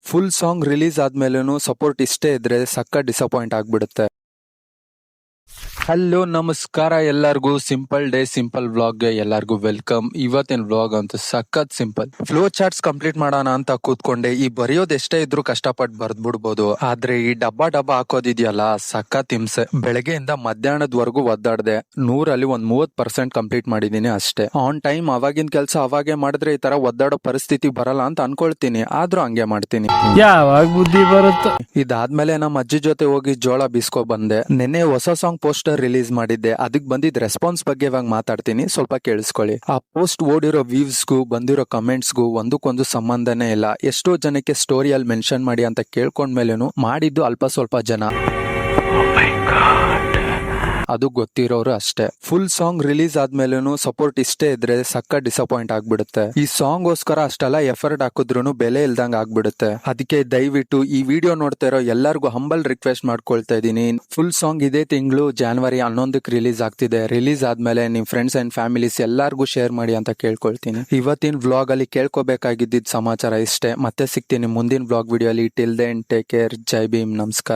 Full song release ಆದ್ಮೇಲೂ support ಇಷ್ಟೇ ಇದ್ರೆ ಸಕ್ಕ disappoint ಆಗ್ಬಿಡುತ್ತೆ. ಹಲೋ ನಮಸ್ಕಾರ ಎಲ್ಲರಿಗೂ, ಸಿಂಪಲ್ ಡೇ ಸಿಂಪಲ್ ವ್ಲಾಗ್ಗೆ ಎಲ್ಲರಿಗೂ ವೆಲ್ಕಮ್. ಇವತ್ತಿನ ವ್ಲಾಗ್ ಅಂತೂ ಸಖತ್ ಸಿಂಪಲ್. ಫ್ಲೋ ಚಾರ್ಟ್ಸ್ ಕಂಪ್ಲೀಟ್ ಮಾಡೋಣ ಅಂತ ಕೂತ್ಕೊಂಡೆ. ಈ ಬರೆಯೋದು ಎಷ್ಟೇ ಇದ್ರು ಕಷ್ಟಪಟ್ಟು ಬರ್ದ್ಬಿಡ್ಬೋದು, ಆದ್ರೆ ಈ ಡಬ್ಬ ಹಾಕೋದಿದ್ಯಲ್ಲ ಸಖತ್ ಹಿಂಸೆ. ಬೆಳಗ್ಗೆಯಿಂದ ಮಧ್ಯಾಹ್ನದವರೆಗೂ ಒದ್ದಾಡ್ದೆ. 100ರಲ್ಲಿ ಒಂದ್ 30% ಕಂಪ್ಲೀಟ್ ಮಾಡಿದೀನಿ ಅಷ್ಟೇ. ಆನ್ ಟೈಮ್ ಅವಾಗಿನ ಕೆಲಸ ಅವಾಗೆ ಮಾಡಿದ್ರೆ ಈ ತರ ಒದ್ದಾಡೋ ಪರಿಸ್ಥಿತಿ ಬರಲ್ಲ ಅಂತ ಅನ್ಕೊಳ್ತೀನಿ, ಆದ್ರೂ ಹಂಗೆ ಮಾಡ್ತೀನಿ. ಯಾವಾಗ ಬುದ್ಧಿ ಬರುತ್ತೋ. ಇದಾದ್ಮೇಲೆ ನಮ್ಮ ಅಜ್ಜಿ ಜೊತೆ ಹೋಗಿ ಜೋಳ ಬೀಸ್ಕೊ ಬಂದೆ. ನಿನ್ನೆ ಹೊಸ ಸಾಂಗ್ ಪೋಸ್ಟರ್ ರಿಲೀಸ್ ಮಾಡಿದ್ದೆ, ಅದಕ್ಕೆ ಬಂದಿದ್ ರೆಸ್ಪಾನ್ಸ್ ಬಗ್ಗೆ ಇವಾಗ ಮಾತಾಡ್ತೀನಿ, ಸ್ವಲ್ಪ ಕೇಳಿಸ್ಕೊಳ್ಳಿ. ಆ ಪೋಸ್ಟ್ ಓಡಿರೋ ವ್ಯೂಸ್ಗೂ ಬಂದಿರೋ ಕಮೆಂಟ್ಸ್ಗೂ ಒಂದಕ್ಕೊಂದು ಸಂಬಂಧನೇ ಇಲ್ಲ. ಎಷ್ಟೋ ಜನಕ್ಕೆ ಸ್ಟೋರಿಯಲ್ಲಿ ಮೆನ್ಷನ್ ಮಾಡಿ ಅಂತ ಕೇಳ್ಕೊಂಡ್ಮೇಲೇನು ಮಾಡಿದ್ದು ಅಲ್ಪ ಸ್ವಲ್ಪ ಜನ, ಅದು ಗೊತ್ತಿರೋರು ಅಷ್ಟೇ. ಫುಲ್ ಸಾಂಗ್ ರಿಲೀಸ್ ಆದ್ಮೇಲೂ ಸಪೋರ್ಟ್ ಇಷ್ಟೇ ಇದ್ರೆ ಸಕ್ಕ ಡಿಸಪಾಯಿಂಟ್ ಆಗ್ಬಿಡುತ್ತೆ. ಈ ಸಾಂಗ್ ಗೋಸ್ಕರ ಅಷ್ಟೆಲ್ಲ ಎಫರ್ಟ್ ಹಾಕಿದ್ರು ಬೆಲೆ ಇಲ್ದಂಗ್ ಆಗ್ಬಿಡುತ್ತೆ. ಅದಕ್ಕೆ ದಯವಿಟ್ಟು ಈ ವಿಡಿಯೋ ನೋಡ್ತಾ ಇರೋ ಎಲ್ಲರಿಗೂ ಹಂಬಲ್ ರಿಕ್ವೆಸ್ಟ್ ಮಾಡ್ಕೊಳ್ತಾ ಇದೀನಿ. ಫುಲ್ ಸಾಂಗ್ ಇದೇ ತಿಂಗಳು ಜನವರಿ 11ಕ್ಕೆ ರಿಲೀಸ್ ಆಗ್ತಿದೆ. ರಿಲೀಸ್ ಆದ್ಮೇಲೆ ನಿಮ್ ಫ್ರೆಂಡ್ಸ್ ಅಂಡ್ ಫ್ಯಾಮಿಲೀಸ್ ಎಲ್ಲರಿಗೂ ಶೇರ್ ಮಾಡಿ ಅಂತ ಕೇಳ್ಕೊಳ್ತೀನಿ. ಇವತ್ತಿನ ವ್ಲಾಗ್ ಅಲ್ಲಿ ಕೇಳ್ಕೊಬೇಕಾಗಿದ್ದ ಸಮಾಚಾರ ಇಷ್ಟೇ. ಮತ್ತೆ ಸಿಗ್ತೀನಿ ಮುಂದಿನ ವ್ಲಾಗ್ ವಿಡಿಯೋ ಅಲ್ಲಿ. ಟಿಲ್ ದೆನ್ ಟೇಕ್ ಕೇರ್, ಜೈ ಭೀಮ್, ನಮಸ್ಕಾರ.